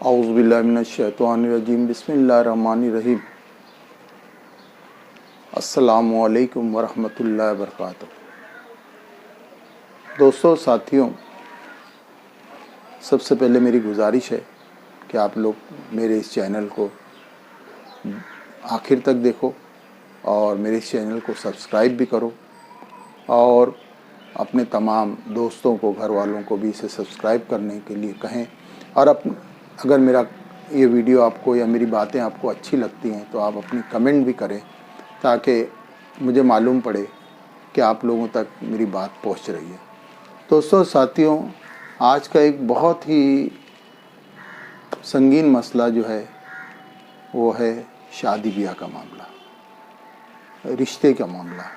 औज़ुबिल्लाहि मिनश्शैतानिर्रजीम बिस्मिल्लाहिर्रहमानिर्रहीम। अस्सलामु अलैकुम वरहमतुल्लाहि वबरकातुहू। दोस्तों, साथियों, सबसे पहले मेरी गुजारिश है कि आप लोग मेरे इस चैनल को आखिर तक देखो और मेरे इस चैनल को सब्सक्राइब भी करो और अपने तमाम दोस्तों को, घर वालों को भी इसे सब्सक्राइब करने के लिए कहें। और अगर मेरा ये वीडियो आपको या मेरी बातें आपको अच्छी लगती हैं तो आप अपनी कमेंट भी करें ताकि मुझे मालूम पड़े कि आप लोगों तक मेरी बात पहुंच रही है। दोस्तों, साथियों, आज का एक बहुत ही संगीन मसला जो है वो है शादी ब्याह का मामला, रिश्ते का मामला।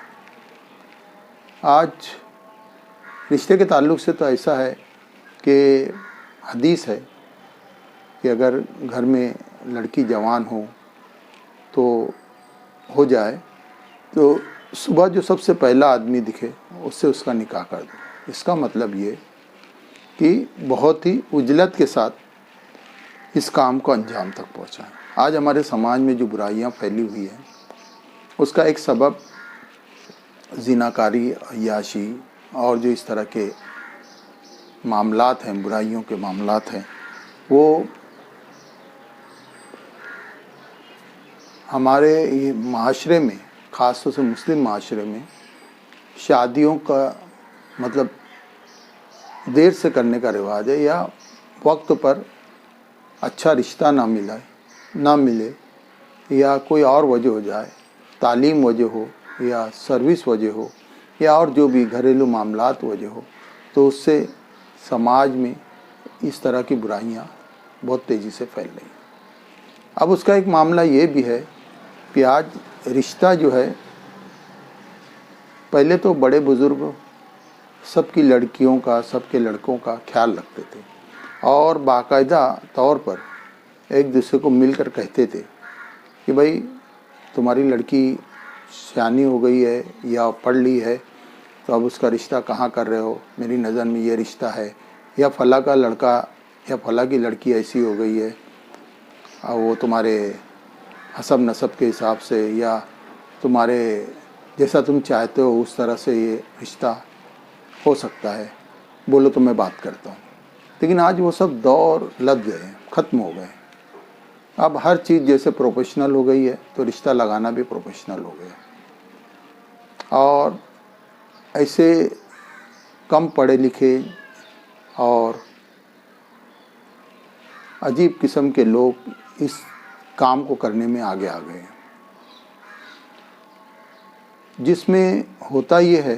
आज रिश्ते के ताल्लुक़ से तो ऐसा है कि हदीस है कि अगर घर में लड़की जवान हो तो हो जाए तो सुबह जो सबसे पहला आदमी दिखे उससे उसका निकाह कर दो। इसका मतलब ये कि बहुत ही उजलत के साथ इस काम को अंजाम तक पहुँचाएं। आज हमारे समाज में जो बुराइयां फैली हुई हैं उसका एक सबब ज़िनाकारी, अय्याशी और जो इस तरह के मामलात हैं, बुराइयों के मामलात हैं, वो हमारे ये माशरे में, ख़ास तौर से मुस्लिम माशरे में शादियों का मतलब देर से करने का रिवाज है, या वक्त पर अच्छा रिश्ता ना मिले या कोई और वजह हो जाए, तालीम वजह हो या सर्विस वजह हो या और जो भी घरेलू मामलात वजह हो, तो उससे समाज में इस तरह की बुराइयां बहुत तेज़ी से फैल रही हैं। अब उसका एक मामला ये भी है कि आज रिश्ता जो है, पहले तो बड़े बुज़ुर्ग सबकी लड़कियों का, सबके लड़कों का ख्याल रखते थे और बाकायदा तौर पर एक दूसरे को मिलकर कहते थे कि भाई तुम्हारी लड़की सयानी हो गई है या पढ़ ली है तो अब उसका रिश्ता कहाँ कर रहे हो, मेरी नज़र में ये रिश्ता है, या फला का लड़का या फला की लड़की ऐसी हो गई है और वो तुम्हारे हसब नसब के हिसाब से या तुम्हारे जैसा तुम चाहते हो उस तरह से ये रिश्ता हो सकता है, बोलो तो मैं बात करता हूँ। लेकिन आज वो सब दौर लग गए हैं, ख़त्म हो गए। अब हर चीज़ जैसे प्रोफेशनल हो गई है तो रिश्ता लगाना भी प्रोफेशनल हो गया। और ऐसे कम पढ़े लिखे और अजीब किस्म के लोग इस काम को करने में आगे आ गए हैं, जिसमें होता ये है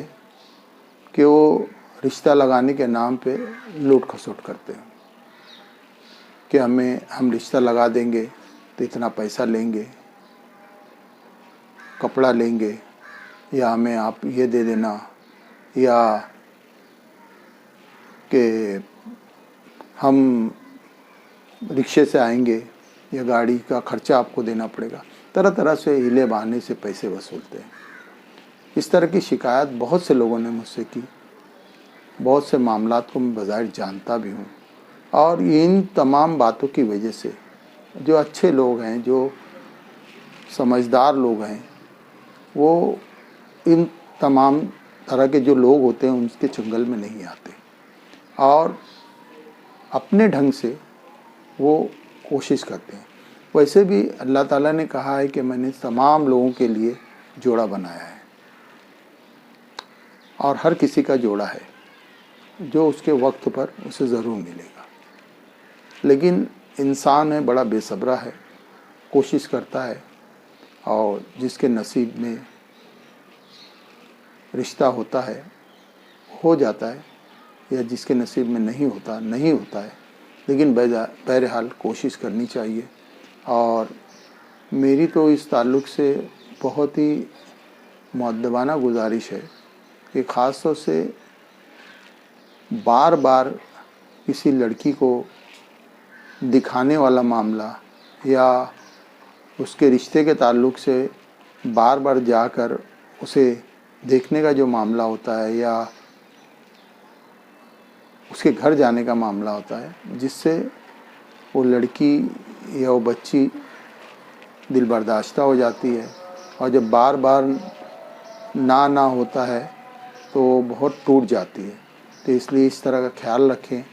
कि वो रिश्ता लगाने के नाम पे लूट खसोट करते हैं कि हम रिश्ता लगा देंगे तो इतना पैसा लेंगे, कपड़ा लेंगे, या हमें आप ये दे देना, या कि हम रिक्शे से आएंगे या गाड़ी का खर्चा आपको देना पड़ेगा। तरह तरह से हीले बहाने से पैसे वसूलते हैं। इस तरह की शिकायत बहुत से लोगों ने मुझसे की, बहुत से मामलात को मैं बज़ाहिर जानता भी हूँ। और इन तमाम बातों की वजह से जो अच्छे लोग हैं, जो समझदार लोग हैं, वो इन तमाम तरह के जो लोग होते हैं उनके चंगल में नहीं आते और अपने ढंग से वो कोशिश करते हैं। वैसे भी अल्लाह ताला ने कहा है कि मैंने तमाम लोगों के लिए जोड़ा बनाया है और हर किसी का जोड़ा है जो उसके वक्त पर उसे ज़रूर मिलेगा। लेकिन इंसान है, बड़ा बेसब्रा है, कोशिश करता है और जिसके नसीब में रिश्ता होता है हो जाता है, या जिसके नसीब में नहीं होता है। लेकिन बहरहाल कोशिश करनी चाहिए। और मेरी तो इस ताल्लुक़ से बहुत ही मुअद्दबाना गुजारिश है कि ख़ास तौर से बार बार किसी लड़की को दिखाने वाला मामला या उसके रिश्ते के ताल्लुक़ से बार बार जाकर उसे देखने का जो मामला होता है या उसके घर जाने का मामला होता है, जिससे वो लड़की या वो बच्ची दिल बर्दाश्ता हो जाती है, और जब बार बार ना होता है तो वो बहुत टूट जाती है। तो इसलिए इस तरह का ख्याल रखें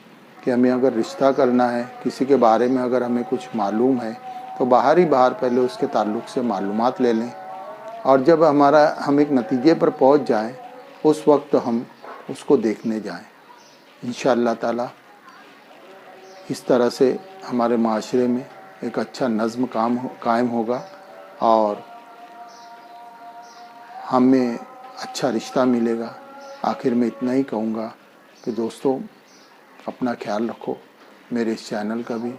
कि हमें अगर रिश्ता करना है, किसी के बारे में अगर हमें कुछ मालूम है, तो बाहर पहले उसके ताल्लुक़ से मालूमात ले लें, और जब हम एक नतीजे पर पहुंच जाएं, उस वक्त हम उसको देखने जाएं। इंशाअल्लाह ताला इस तरह से हमारे माशरे में एक अच्छा नज़्म कायम होगा और हमें अच्छा रिश्ता मिलेगा। आखिर में इतना ही कहूँगा कि दोस्तों, अपना ख्याल रखो, मेरे इस चैनल का भी,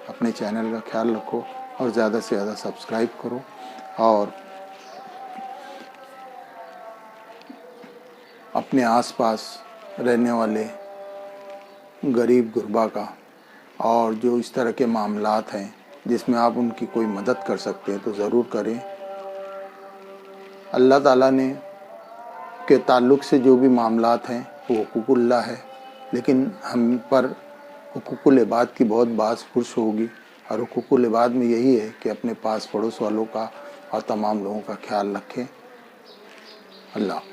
अपने चैनल का ख्याल रखो, और ज़्यादा से ज़्यादा सब्सक्राइब करो, और अपने आसपास रहने वाले गरीब गुरबा का और जो इस तरह के मामलात हैं जिसमें आप उनकी कोई मदद कर सकते हैं तो ज़रूर करें। अल्लाह ताला ने के ताल्लुक़ से जो भी मामलात हैं वो हुकूकुल्लाह है, लेकिन हम पर हुकूकुल इबाद की बहुत बाज़ पुरुष होगी, और हुकूकुल इबाद में यही है कि अपने पास पड़ोस वालों का और तमाम लोगों का ख्याल रखें। अल्लाह हाफ़िज़।